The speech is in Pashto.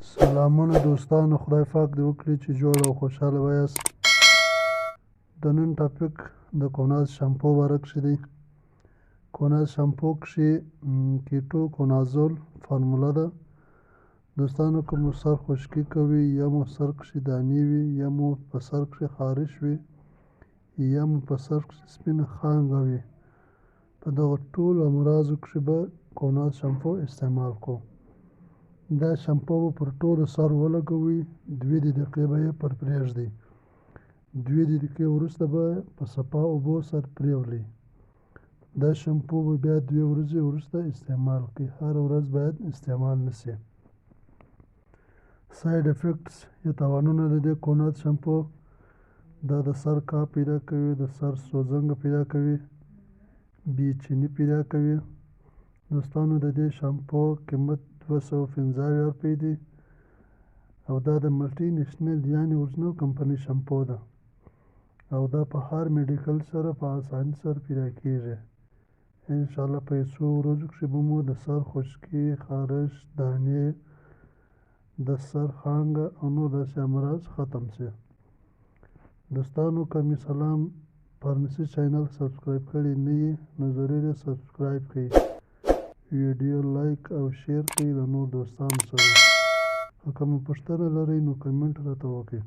سلامونه دوستانو، خدای پاک دې وکړي چې جوړ او خوشحاله ویاست. د نن ټاپک د کوناز شامپو باره کښې دی. کوناز شامپو کښې کیټو کونازول فارموله ده. دوستانو که مو سر خشکي کوي یا مو سر کښې دانې وي یا مو په سر کښې خارش وي یا مو په سر کښې سپینه خانګه وي، په دغه ټولو امراضو کښې به کوناز شامپو استعمال کوو. دا شامپو به پر ټولو سر ولګوئ، 2 دقیقې به یې پر پرېږدئ. 2 دقیقې وروسته به په صفا اوبو سر پرېولئ. دا شامپو به بیا 2 ورځې وروسته استعمال کړئ. هره ورځ باید استعمال نه شي. ساید افیکټس یا تاوانونه د دې کوناز شامپو: دا د سر کاه پیدا کوي، د سر سوځنګه پیدا کوي، بې چیني پیدا کوي. دوستانو د دې شامپو قیمت 215 روپۍ دی او دا د ملټي نیشنل یعنې اورجنل کمپنۍ شامپو ده او دا په هر میډیکل سره په اسانۍ سره پیدا کېږي. انشاءالله په یو څو ورځو کښې به مو د سر خشکي، خارش، دانې، د سر خانګه او نور داسې امراض ختم شي. دوستانو که مې سلام فارمسي چینل سبسکرایب کړی نه یې نو ضرور یې سبسکرایب کړئ، ویډیو لایک او شیر کړئ د نور دوستانو سره. او که مو پوښتنه لرئ نو کمنټ راته وکړئ.